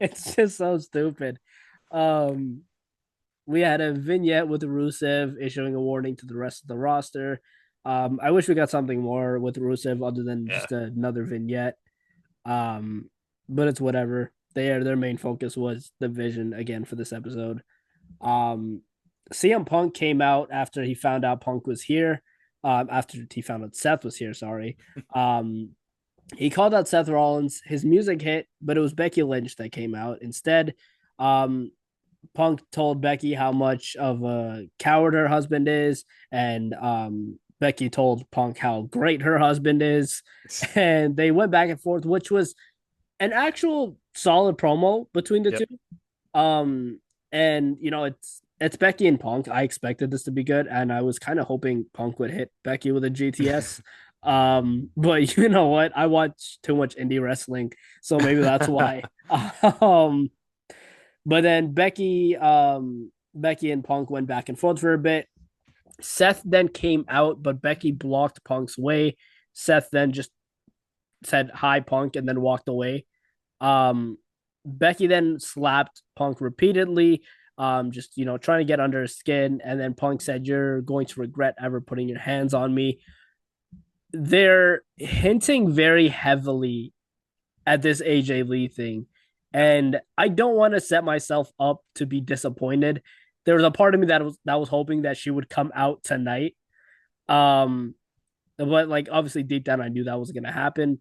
It's just so stupid. Um, we had a vignette with Rusev issuing a warning to the rest of the roster. I wish we got something more with Rusev other than Yeah. just another vignette. Um, but it's whatever. Their main focus was the vision again for this episode. Um, CM Punk came out after he found out Punk was here. After he found out Seth was here, sorry. Um, he called out Seth Rollins. His music hit, but it was Becky Lynch that came out instead. Um, Punk told Becky how much of a coward her husband is, and Becky told Punk how great her husband is, and they went back and forth, which was an actual solid promo between the Yep. two. Um, and it's Becky and Punk. I expected this to be good, and I was kind of hoping Punk would hit Becky with a GTS. But you know what? I watch too much indie wrestling, so maybe that's why. Um, but then Becky and Punk went back and forth for a bit. Seth then came out, but Becky blocked Punk's way. Seth then just said hi Punk and then walked away. Um, Becky then slapped Punk repeatedly, just trying to get under his skin. And then Punk said, "You're going to regret ever putting your hands on me." They're hinting very heavily at this AJ Lee thing. Yep. And I don't want to set myself up to be disappointed. There was a part of me that was hoping that she would come out tonight. Um, but like obviously deep down I knew that was gonna happen.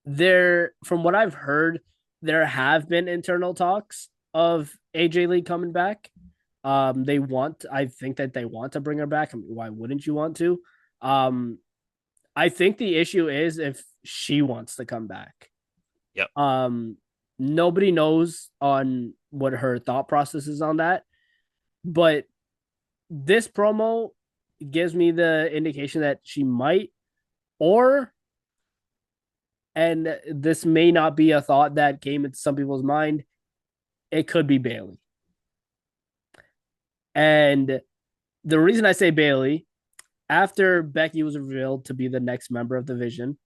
From what I've heard, there have been internal talks of AJ Lee coming back. I think that they want to bring her back. I mean, why wouldn't you want to? Um, I think the issue is if she wants to come back. Yep. Um, Nobody knows on what her thought process is on that, but this promo gives me the indication that she might, or and this may not be a thought that came into some people's mind. It could be Bailey, and the reason I say Bailey, after Becky was revealed to be the next member of the Vision,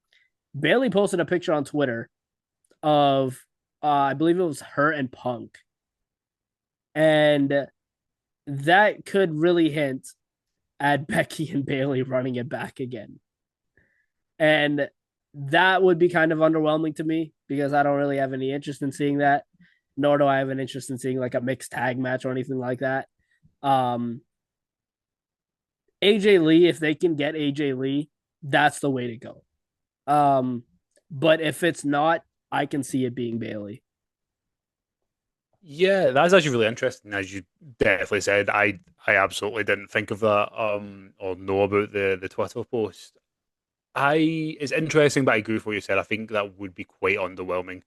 Bailey posted a picture on Twitter of I believe it was her and Punk, and that could really hint at Becky and Bailey running it back again, and that would be kind of underwhelming to me because I don't really have any interest in seeing that, nor do I have an interest in seeing like a mixed tag match or anything like that. Um, AJ Lee, if they can get AJ Lee, that's the way to go. Um, but if it's not, I can see it being Bailey. Yeah, that's actually really interesting. As you definitely said, I absolutely didn't think of that or know about the Twitter post. I It's interesting, but I agree with what you said. I think that would be quite underwhelming.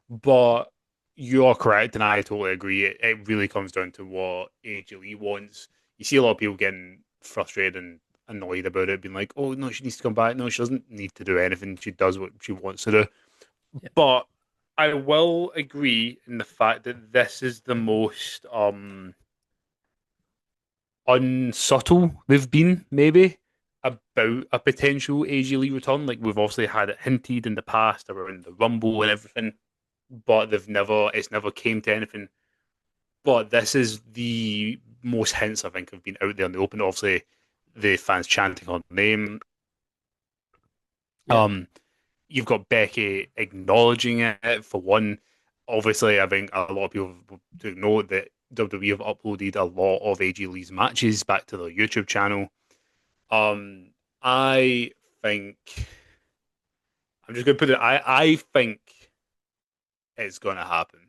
But you're correct, and I totally agree. It really comes down to what AJ wants. You see a lot of people getting frustrated and annoyed about it, being like, "Oh no, she needs to come back." No, she doesn't need to do anything. She does what she wants to do. Yeah. But I will agree in the fact that this is the most unsubtle they've been, maybe, about a potential AJ Lee return. Like we've obviously had it hinted in the past around the Rumble and everything, but it's never came to anything. But this is the most hints I think have been out there in the open. Obviously, the fans chanting her name. Yeah. Um, you've got Becky acknowledging it for one. Obviously, I think a lot of people do know that WWE have uploaded a lot of AJ Lee's matches back to their YouTube channel. Um, I think I'm just gonna put it. I think it's gonna happen.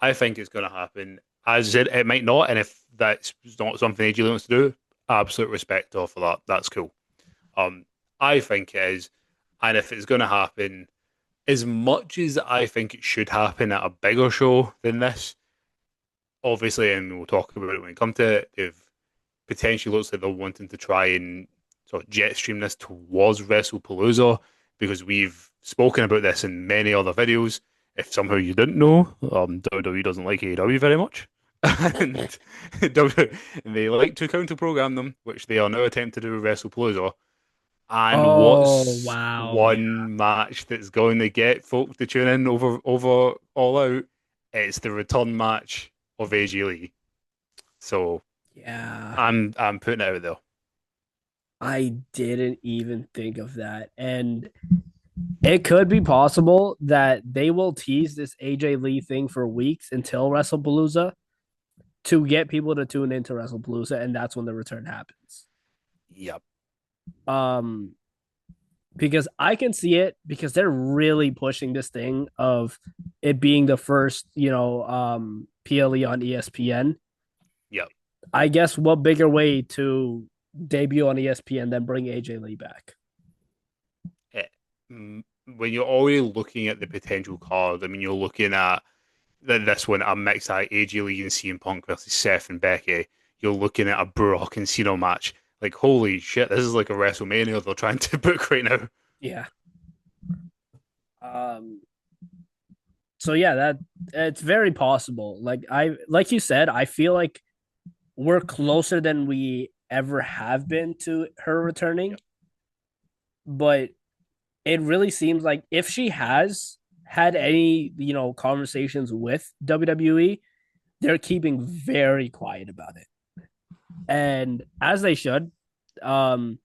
I think it's gonna happen. As I said, it might not, and if that's not something AJ wants to do, absolute respect to her for that. That's cool. Um, I think it is, and if it's gonna happen, as much as I think it should happen at a bigger show than this, obviously, and we'll talk about it when we come to it, they've potentially looks like they're wanting to try and sort of jet stream this towards WrestlePalooza because we've spoken about this in many other videos. If somehow you didn't know, WWE doesn't like AEW very much. And they like to counter program them, which they are now attempting to do with WrestlePalooza. And Oh what's wow. Yeah. one match that's going to get folk to tune in over All Out? It's the return match of AJ Lee. So Yeah. I'm putting it out there. I didn't even think of that. And it could be possible that they will tease this AJ Lee thing for weeks until WrestlePalooza to get people to tune into WrestlePalooza, and that's when the return happens. Yep. Um, because I can see it because they're really pushing this thing of it being the first, PLE on ESPN. Yep. I guess what bigger way to debut on ESPN than bring AJ Lee back? It, when you're already looking at the potential card, I mean, you're looking at this one, a mix at AJ Lee and CM Punk versus Seth and Becky. You're looking at a Brock and Cena match. Like, holy shit, this is like a WrestleMania they're trying to book right now. Yeah. Um, so yeah, that it's very possible. Like you said, I feel like we're closer than we ever have been to her returning, Yep. but it really seems like if she has had any, conversations with WWE, they're keeping very quiet about it. And as they should. Um,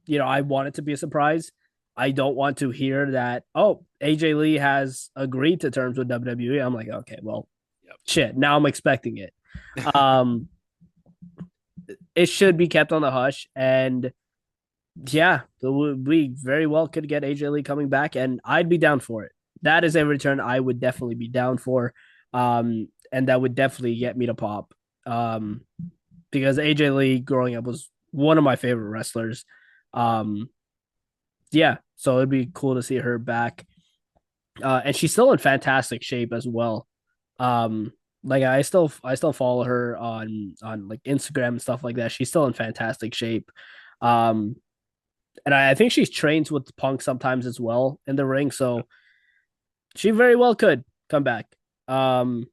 I want it to be a surprise. I don't want to hear that, oh, AJ Lee has agreed to terms with WWE. I'm like, okay, well, shit. Now I'm expecting it. Yep. Um, it should be kept on the hush. And yeah, we very well could get AJ Lee coming back, and I'd be down for it. That is a return I would definitely be down for. And that would definitely get me to pop. Um, because AJ Lee growing up was one of my favorite wrestlers. Um, yeah, so it'd be cool to see her back. And she's still in fantastic shape as well. Like I still follow her on like Instagram and stuff like that. She's still in fantastic shape. Um, and I think she trains with Punk sometimes as well in the ring, so she very well could come back. Um,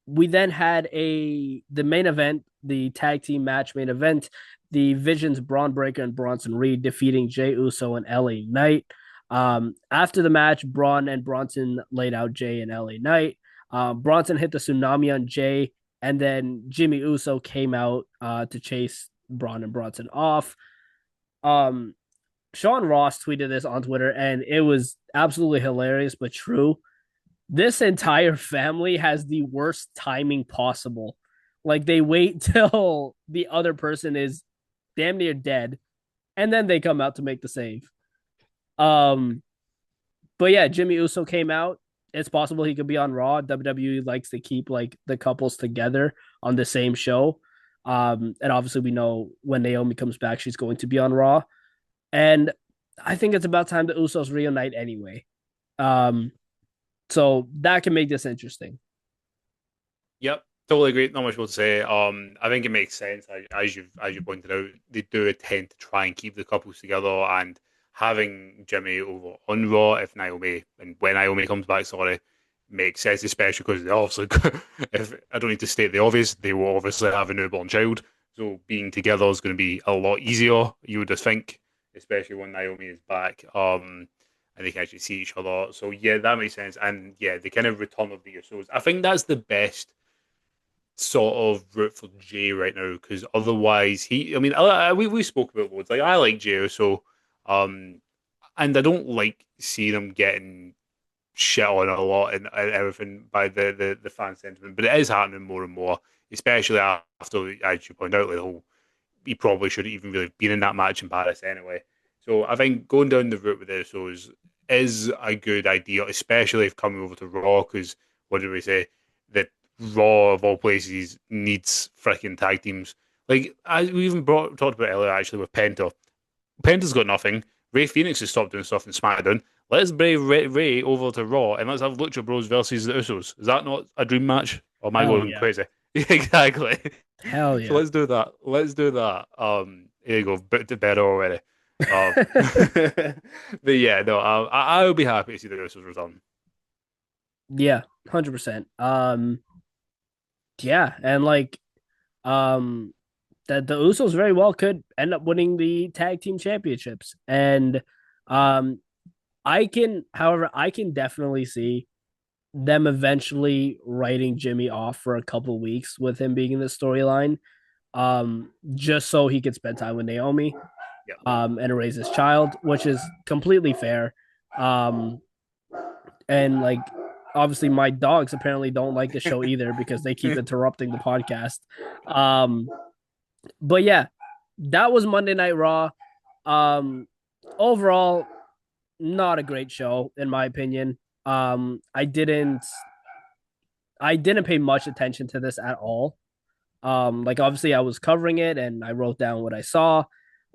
we then had the main event, the tag team match main event, the Visions, Braun Breaker, and Bronson Reed defeating Jay Uso and LA Knight. After the match, Braun and Bronson laid out Jay and LA Knight. Bronson hit the tsunami on Jay, and then Jimmy Uso came out to chase Braun and Bronson off. Um, Sean Ross tweeted this on Twitter, and it was absolutely hilarious but true. This entire family has the worst timing possible. Like they wait till the other person is damn near dead, and then they come out to make the save. Um, but yeah, Jimmy Uso came out. It's possible he could be on Raw. WWE likes to keep like the couples together on the same show. And obviously we know when Naomi comes back, she's going to be on Raw. And I think it's about time the Usos reunite anyway. Um, so that can make this interesting. Yep, totally agree. Not much more to say. I think it makes sense as you pointed out. They do tend to try and keep the couples together, and having Jimmy over on Raw if Naomi and when Naomi comes back, sorry, makes sense, especially because they obviously, if I don't need to state the obvious, they will obviously have a newborn child, so being together is going to be a lot easier. You would just think, especially when Naomi is back. And they can actually see each other. So yeah, that makes sense. And yeah, the kind of return of the Usos. I think that's the best sort of route for Jay right now because otherwise I mean we spoke about loads like I like Jay so um and I don't like seeing him getting shit on a lot and everything by the fan sentiment but it is happening more and more especially after as you point out like the whole he probably shouldn't even really been in that match in Paris anyway. So I think going down the route with this is a good idea, especially if coming over to Raw, because what did we say? That Raw of all places needs freaking tag teams. Like we even talked about earlier actually with Penta. Penta's got nothing. Ray Phoenix has stopped doing stuff in SmackDown. Let's bring Ray over to Raw and let's have Lucha Bros versus the Usos. Is that not a dream match? Or am I Hell going yeah. crazy? Exactly. Hell So yeah. let's do that. Let's do that. Here you go. Bit to bed already. Um, but yeah, no. I would be happy to see the Usos return. Yeah, 100%. Yeah, and like um that the Usos very well could end up winning the tag team championships. And um I can definitely see them eventually writing Jimmy off for a couple weeks with him being in the storyline. Just so he could spend time with Naomi Yeah. and raise his child, which is completely fair. Um and like obviously my dogs apparently don't like the show either because they keep interrupting the podcast. Um but yeah, that was Monday Night Raw. Um, Overall, not a great show in my opinion. I didn't pay much attention to this at all. Like obviously I was covering it and I wrote down what I saw,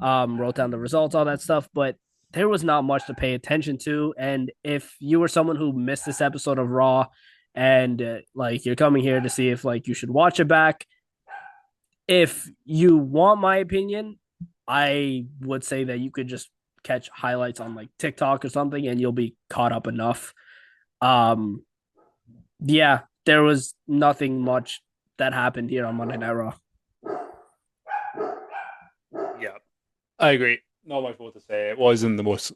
wrote down the results, all that stuff, but there was not much to pay attention to. And if you were someone who missed this episode of Raw and like you're coming here to see if like you should watch it back, if you want my opinion, I would say that you could just catch highlights on like TikTok or something and you'll be caught up enough. Um yeah, there was nothing much that happened here on Monday Night Raw. Yeah, I agree. Not much more to say. It wasn't the most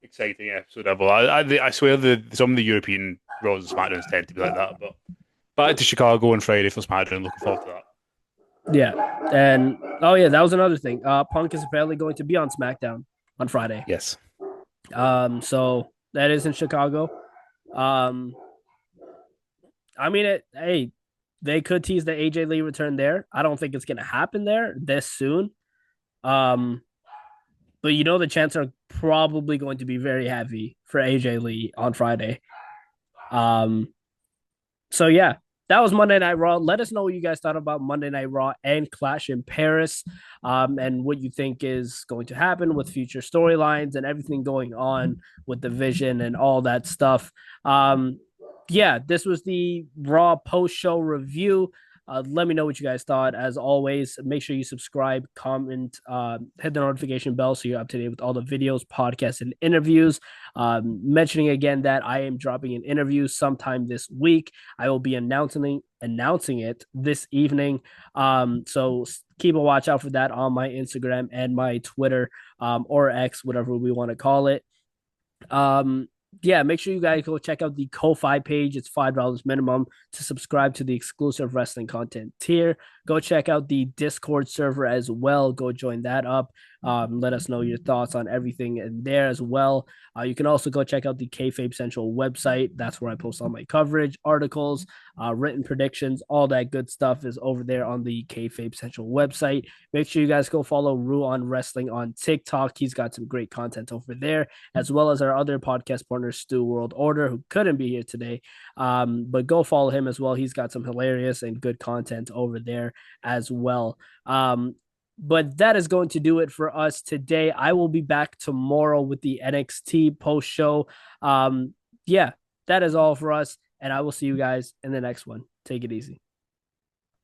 exciting episode ever. I swear some of the European Raws and SmackDowns tend to be like that. But back to Chicago on Friday for SmackDown. Looking forward to that. Yeah. And oh yeah, that was another thing. Punk is apparently going to be on SmackDown on Friday. Yes. So that is in Chicago. Um I mean it hey, they could tease the AJ Lee return there. I don't think it's gonna happen there this soon. Um but you know the chances are probably going to be very heavy for AJ Lee on Friday. Um So yeah, that was Monday Night Raw. Let us know what you guys thought about Monday Night Raw and Clash in Paris, and what you think is going to happen with future storylines and everything going on with the Vision and all that stuff. Yeah, this was the Raw post show review. Let me know what you guys thought. As always, make sure you subscribe, comment, hit the notification bell so you're up to date with all the videos, podcasts, and interviews. Mentioning again that I am dropping an interview sometime this week. I will be announcing it this evening. So keep a watch out for that on my Instagram and my Twitter, or X, whatever we want to call it. Um, yeah, make sure you guys go check out the Ko-Fi page. It's $5 minimum to subscribe to the exclusive wrestling content tier. Go check out the Discord server as well. Go join that up. Let us know your thoughts on everything in there as well. You can also go check out the Kayfabe Central website. That's where I post all my coverage, articles, written predictions, all that good stuff is over there on the Kayfabe Central website. Make sure you guys go follow Ru on Wrestling on TikTok. He's got some great content over there, as well as our other podcast partner, Stu World Order, who couldn't be here today. But go follow him as well. He's got some hilarious and good content over there as well. But that is going to do it for us today. I will be back tomorrow with the NXT post show. Yeah, that is all for us. And I will see you guys in the next one. Take it easy.